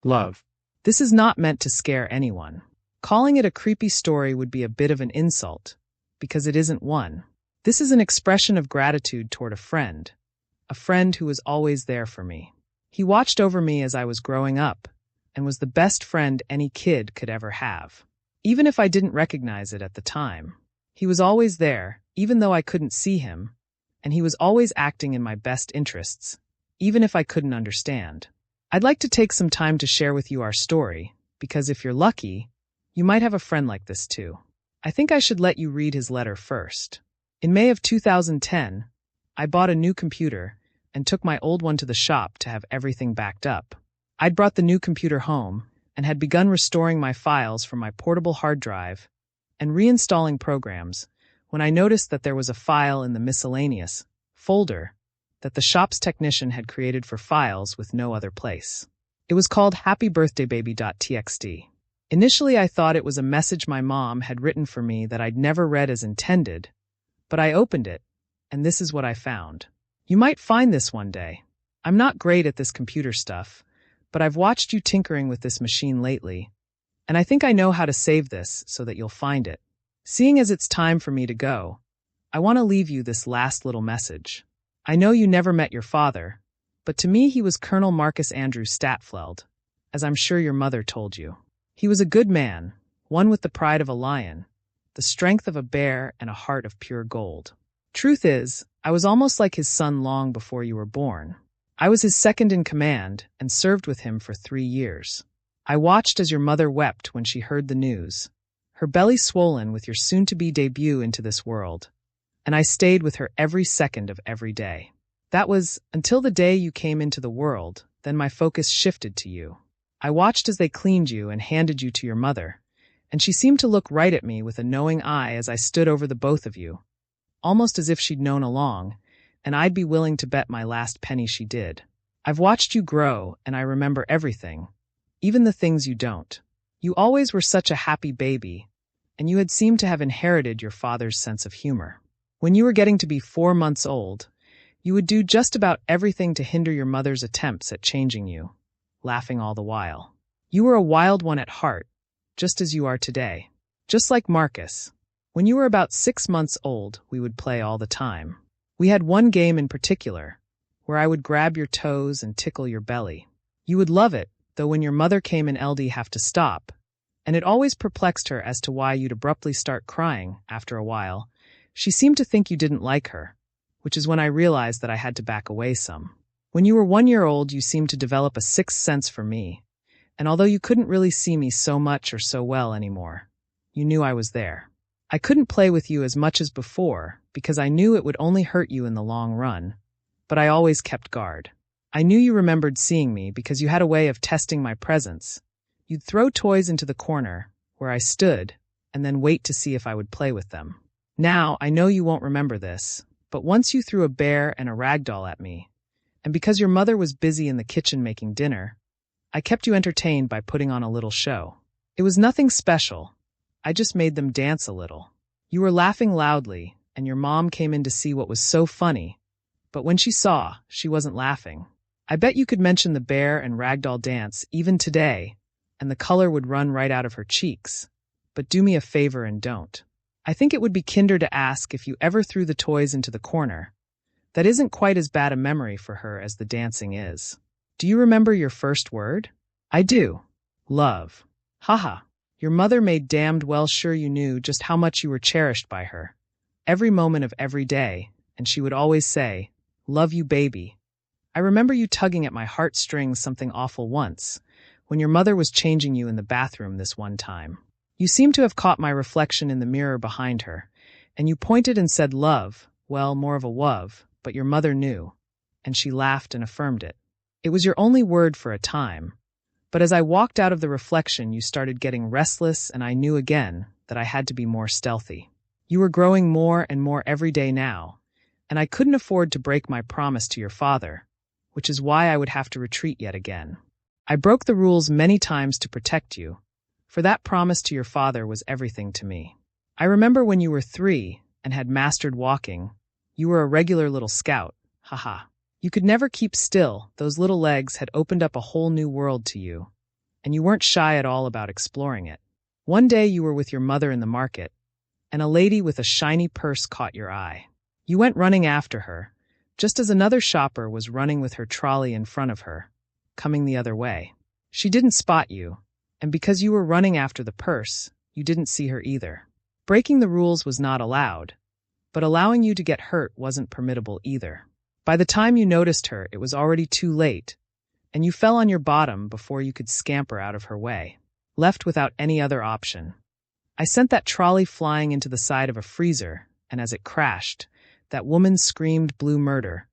Love. This is not meant to scare anyone. Calling it a creepy story would be a bit of an insult, because it isn't one. This is an expression of gratitude toward a friend who was always there for me. He watched over me as I was growing up, and was the best friend any kid could ever have. Even if I didn't recognize it at the time. He was always there, even though I couldn't see him, and he was always acting in my best interests, even if I couldn't understand. I'd like to take some time to share with you our story, because if you're lucky, you might have a friend like this too. I think I should let you read his letter first. In May of 2010, I bought a new computer and took my old one to the shop to have everything backed up. I'd brought the new computer home and had begun restoring my files from my portable hard drive and reinstalling programs when I noticed that there was a file in the miscellaneous folder that the shop's technician had created for files with no other place. It was called happybirthdaybaby.txt. Initially, I thought it was a message my mom had written for me that I'd never read as intended, but I opened it, and this is what I found. You might find this one day. I'm not great at this computer stuff, but I've watched you tinkering with this machine lately, and I think I know how to save this so that you'll find it. Seeing as it's time for me to go, I want to leave you this last little message. I know you never met your father, but to me he was Colonel Marcus Andrew Statfeld, as I'm sure your mother told you. He was a good man, one with the pride of a lion, the strength of a bear, and a heart of pure gold. Truth is, I was almost like his son long before you were born. I was his second in command and served with him for 3 years. I watched as your mother wept when she heard the news, her belly swollen with your soon-to-be debut into this world, and I stayed with her every second of every day. That was until the day you came into the world, then my focus shifted to you. I watched as they cleaned you and handed you to your mother, and she seemed to look right at me with a knowing eye as I stood over the both of you, almost as if she'd known along, and I'd be willing to bet my last penny she did. I've watched you grow, and I remember everything, even the things you don't. You always were such a happy baby, and you had seemed to have inherited your father's sense of humor. When you were getting to be 4 months old, you would do just about everything to hinder your mother's attempts at changing you, laughing all the while. You were a wild one at heart, just as you are today. Just like Marcus. When you were about 6 months old, we would play all the time. We had one game in particular, where I would grab your toes and tickle your belly. You would love it, though when your mother came in LD have to stop, and it always perplexed her as to why you'd abruptly start crying after a while. She seemed to think you didn't like her, which is when I realized that I had to back away some. When you were 1 year old, you seemed to develop a sixth sense for me, and although you couldn't really see me so much or so well anymore, you knew I was there. I couldn't play with you as much as before because I knew it would only hurt you in the long run, but I always kept guard. I knew you remembered seeing me because you had a way of testing my presence. You'd throw toys into the corner, where I stood, and then wait to see if I would play with them. Now, I know you won't remember this, but once you threw a bear and a rag doll at me, and because your mother was busy in the kitchen making dinner, I kept you entertained by putting on a little show. It was nothing special. I just made them dance a little. You were laughing loudly, and your mom came in to see what was so funny, but when she saw, she wasn't laughing. I bet you could mention the bear and ragdoll dance even today, and the color would run right out of her cheeks. But do me a favor and don't. I think it would be kinder to ask if you ever threw the toys into the corner. That isn't quite as bad a memory for her as the dancing is. Do you remember your first word? I do. Love. Haha. Your mother made damned well sure you knew just how much you were cherished by her. Every moment of every day, and she would always say, "Love you, baby." I remember you tugging at my heartstrings something awful once, when your mother was changing you in the bathroom this one time. You seemed to have caught my reflection in the mirror behind her, and you pointed and said love, well, more of a wove, but your mother knew, and she laughed and affirmed it. It was your only word for a time, but as I walked out of the reflection, you started getting restless, and I knew again that I had to be more stealthy. You were growing more and more every day now, and I couldn't afford to break my promise to your father, which is why I would have to retreat yet again. I broke the rules many times to protect you, for that promise to your father was everything to me. I remember when you were 3 and had mastered walking, you were a regular little scout, haha. You could never keep still, those little legs had opened up a whole new world to you, and you weren't shy at all about exploring it. One day you were with your mother in the market, and a lady with a shiny purse caught your eye. You went running after her, just as another shopper was running with her trolley in front of her, coming the other way. She didn't spot you, and because you were running after the purse, you didn't see her either. Breaking the rules was not allowed, but allowing you to get hurt wasn't permissible either. By the time you noticed her, it was already too late, and you fell on your bottom before you could scamper out of her way, left without any other option. I sent that trolley flying into the side of a freezer, and as it crashed, that woman screamed blue murder.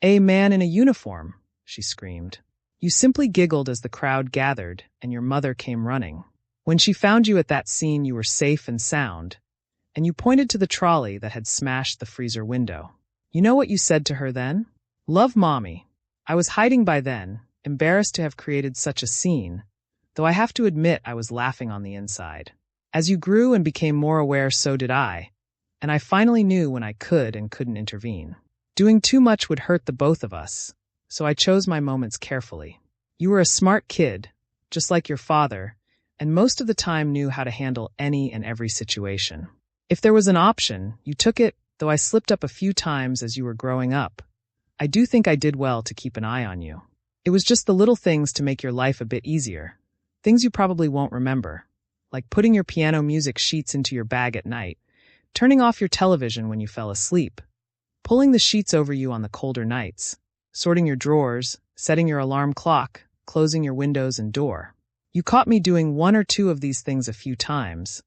"A man in a uniform," she screamed. You simply giggled as the crowd gathered, and your mother came running. When she found you at that scene, you were safe and sound, and you pointed to the trolley that had smashed the freezer window. You know what you said to her then? "Love, Mommy." I was hiding by then, embarrassed to have created such a scene, though I have to admit I was laughing on the inside. As you grew and became more aware, so did I, and I finally knew when I could and couldn't intervene. Doing too much would hurt the both of us, so I chose my moments carefully. You were a smart kid, just like your father, and most of the time knew how to handle any and every situation. If there was an option, you took it, though I slipped up a few times as you were growing up. I do think I did well to keep an eye on you. It was just the little things to make your life a bit easier, things you probably won't remember, like putting your piano music sheets into your bag at night, turning off your television when you fell asleep, pulling the sheets over you on the colder nights, sorting your drawers, setting your alarm clock, closing your windows and door. You caught me doing one or two of these things a few times,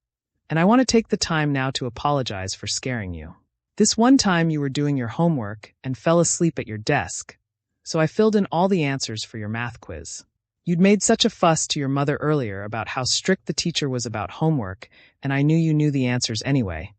and I want to take the time now to apologize for scaring you. This one time you were doing your homework and fell asleep at your desk, so I filled in all the answers for your math quiz. You'd made such a fuss to your mother earlier about how strict the teacher was about homework, and I knew you knew the answers anyway.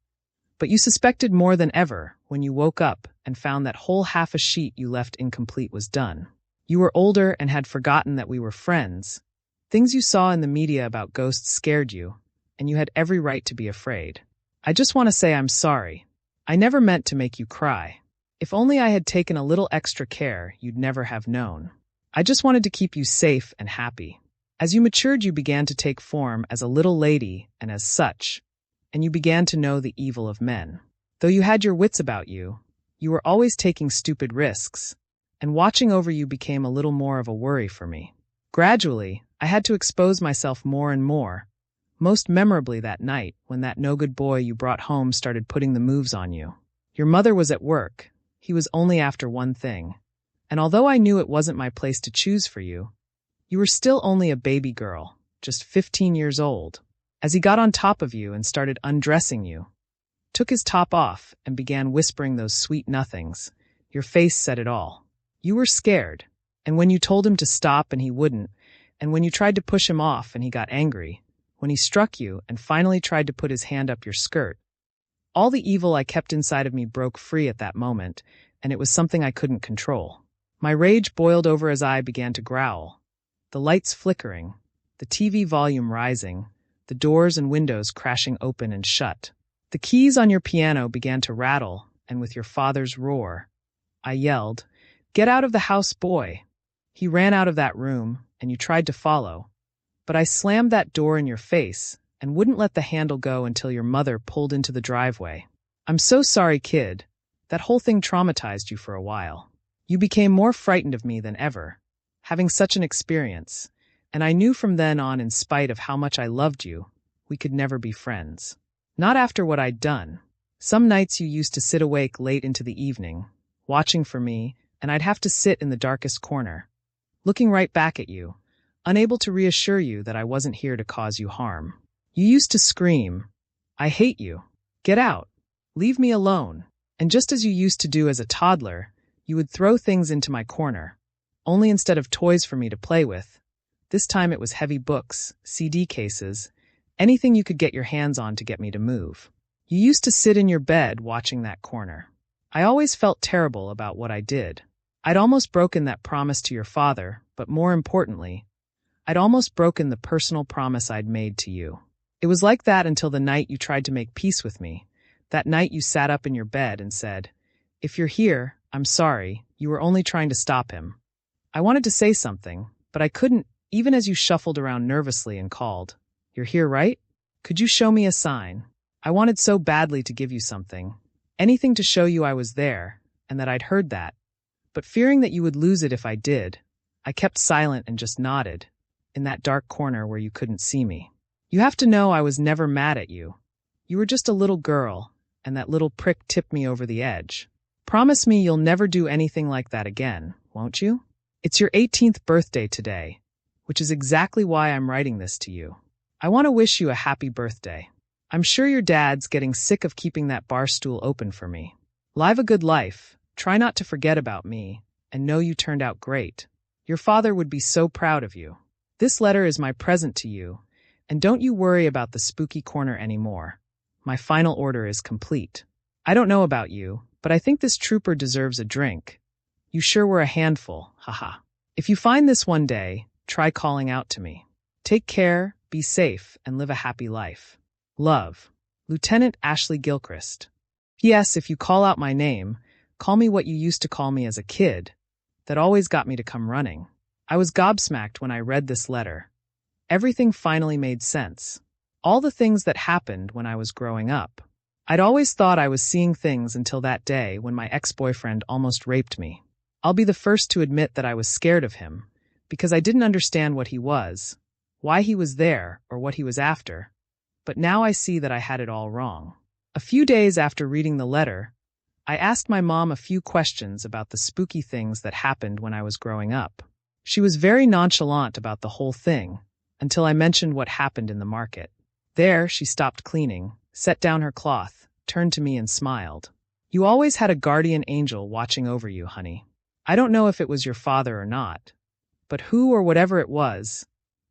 But you suspected more than ever when you woke up and found that whole half a sheet you left incomplete was done. You were older and had forgotten that we were friends. Things you saw in the media about ghosts scared you, and you had every right to be afraid. I just want to say I'm sorry. I never meant to make you cry. If only I had taken a little extra care, you'd never have known. I just wanted to keep you safe and happy. As you matured, you began to take form as a little lady and as such, and you began to know the evil of men. Though you had your wits about you, you were always taking stupid risks, and watching over you became a little more of a worry for me. Gradually, I had to expose myself more and more, most memorably that night when that no-good boy you brought home started putting the moves on you. Your mother was at work. He was only after one thing. And although I knew it wasn't my place to choose for you, you were still only a baby girl, just 15 years old. As he got on top of you and started undressing you, took his top off and began whispering those sweet nothings, your face said it all. You were scared, and when you told him to stop and he wouldn't, and when you tried to push him off and he got angry, when he struck you and finally tried to put his hand up your skirt, all the evil I kept inside of me broke free at that moment, and it was something I couldn't control. My rage boiled over as I began to growl, the lights flickering, the TV volume rising, the doors and windows crashing open and shut. The keys on your piano began to rattle, and with your father's roar, I yelled, "Get out of the house, boy!" He ran out of that room, and you tried to follow, but I slammed that door in your face and wouldn't let the handle go until your mother pulled into the driveway. I'm so sorry, kid. That whole thing traumatized you for a while. You became more frightened of me than ever, having such an experience, and I knew from then on, in spite of how much I loved you, we could never be friends. Not after what I'd done. Some nights you used to sit awake late into the evening, watching for me, and I'd have to sit in the darkest corner, looking right back at you, unable to reassure you that I wasn't here to cause you harm. You used to scream, "I hate you. Get out. Leave me alone." And just as you used to do as a toddler, you would throw things into my corner, only instead of toys for me to play with. This time it was heavy books, CD cases, anything you could get your hands on to get me to move. You used to sit in your bed watching that corner. I always felt terrible about what I did. I'd almost broken that promise to your father, but more importantly, I'd almost broken the personal promise I'd made to you. It was like that until the night you tried to make peace with me. That night you sat up in your bed and said, "If you're here, I'm sorry, you were only trying to stop him." I wanted to say something, but I couldn't even as you shuffled around nervously and called. You're here, right? Could you show me a sign? I wanted so badly to give you something. Anything to show you I was there, and that I'd heard that. But fearing that you would lose it if I did, I kept silent and just nodded, in that dark corner where you couldn't see me. You have to know I was never mad at you. You were just a little girl, and that little prick tipped me over the edge. Promise me you'll never do anything like that again, won't you? It's your 18th birthday today, which is exactly why I'm writing this to you. I want to wish you a happy birthday. I'm sure your dad's getting sick of keeping that bar stool open for me. Live a good life, try not to forget about me, and know you turned out great. Your father would be so proud of you. This letter is my present to you, and don't you worry about the spooky corner anymore. My final order is complete. I don't know about you, but I think this trooper deserves a drink. You sure were a handful, haha. If you find this one day, try calling out to me. Take care, be safe, and live a happy life. Love, Lieutenant Ashley Gilchrist. P.S. If you call out my name, call me what you used to call me as a kid. That always got me to come running. I was gobsmacked when I read this letter. Everything finally made sense. All the things that happened when I was growing up. I'd always thought I was seeing things until that day when my ex-boyfriend almost raped me. I'll be the first to admit that I was scared of him, because I didn't understand what he was, why he was there, or what he was after. But now I see that I had it all wrong. A few days after reading the letter, I asked my mom a few questions about the spooky things that happened when I was growing up. She was very nonchalant about the whole thing, until I mentioned what happened in the market. There, she stopped cleaning, set down her cloth, turned to me and smiled. You always had a guardian angel watching over you, honey. I don't know if it was your father or not, but who or whatever it was,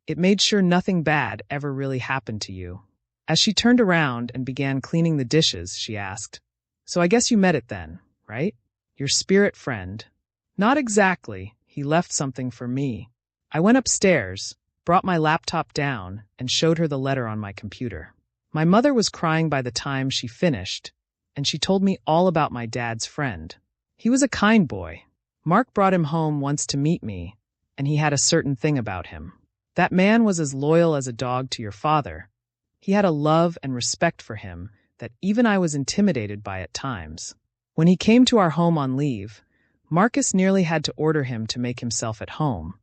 it made sure nothing bad ever really happened to you. As she turned around and began cleaning the dishes, she asked, "So I guess you met it then, right? Your spirit friend?" "Not exactly. He left something for me." I went upstairs, brought my laptop down, and showed her the letter on my computer. My mother was crying by the time she finished, and she told me all about my dad's friend. He was a kind boy. Mark brought him home once to meet me, and he had a certain thing about him. That man was as loyal as a dog to your father. He had a love and respect for him that even I was intimidated by at times. When he came to our home on leave, Marcus nearly had to order him to make himself at home,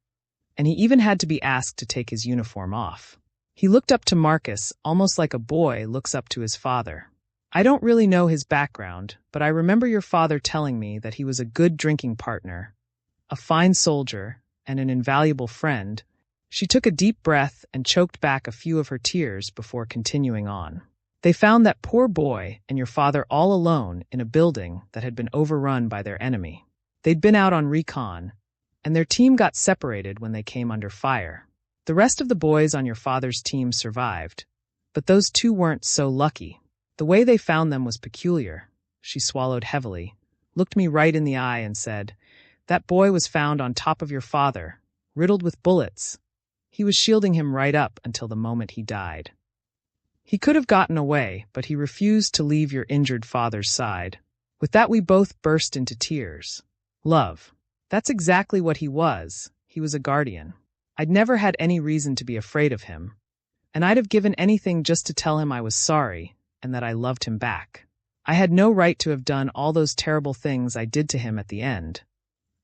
and he even had to be asked to take his uniform off. He looked up to Marcus almost like a boy looks up to his father. I don't really know his background, but I remember your father telling me that he was a good drinking partner, a fine soldier, and an invaluable friend. She took a deep breath and choked back a few of her tears before continuing on. They found that poor boy and your father all alone in a building that had been overrun by their enemy. They'd been out on recon, and their team got separated when they came under fire. The rest of the boys on your father's team survived, but those two weren't so lucky. The way they found them was peculiar. She swallowed heavily, looked me right in the eye and said, "That boy was found on top of your father, riddled with bullets. He was shielding him right up until the moment he died. He could have gotten away, but he refused to leave your injured father's side." With that, we both burst into tears. Love. That's exactly what he was. He was a guardian. I'd never had any reason to be afraid of him, and I'd have given anything just to tell him I was sorry and that I loved him back. I had no right to have done all those terrible things I did to him at the end.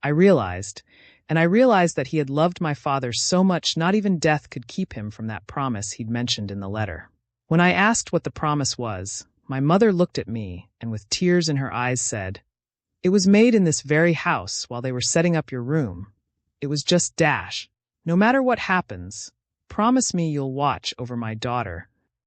I realized that he had loved my father so much not even death could keep him from that promise he'd mentioned in the letter. When I asked what the promise was, my mother looked at me and with tears in her eyes said, "It was made in this very house while they were setting up your room. It was just dash. No matter what happens, promise me you'll watch over my daughter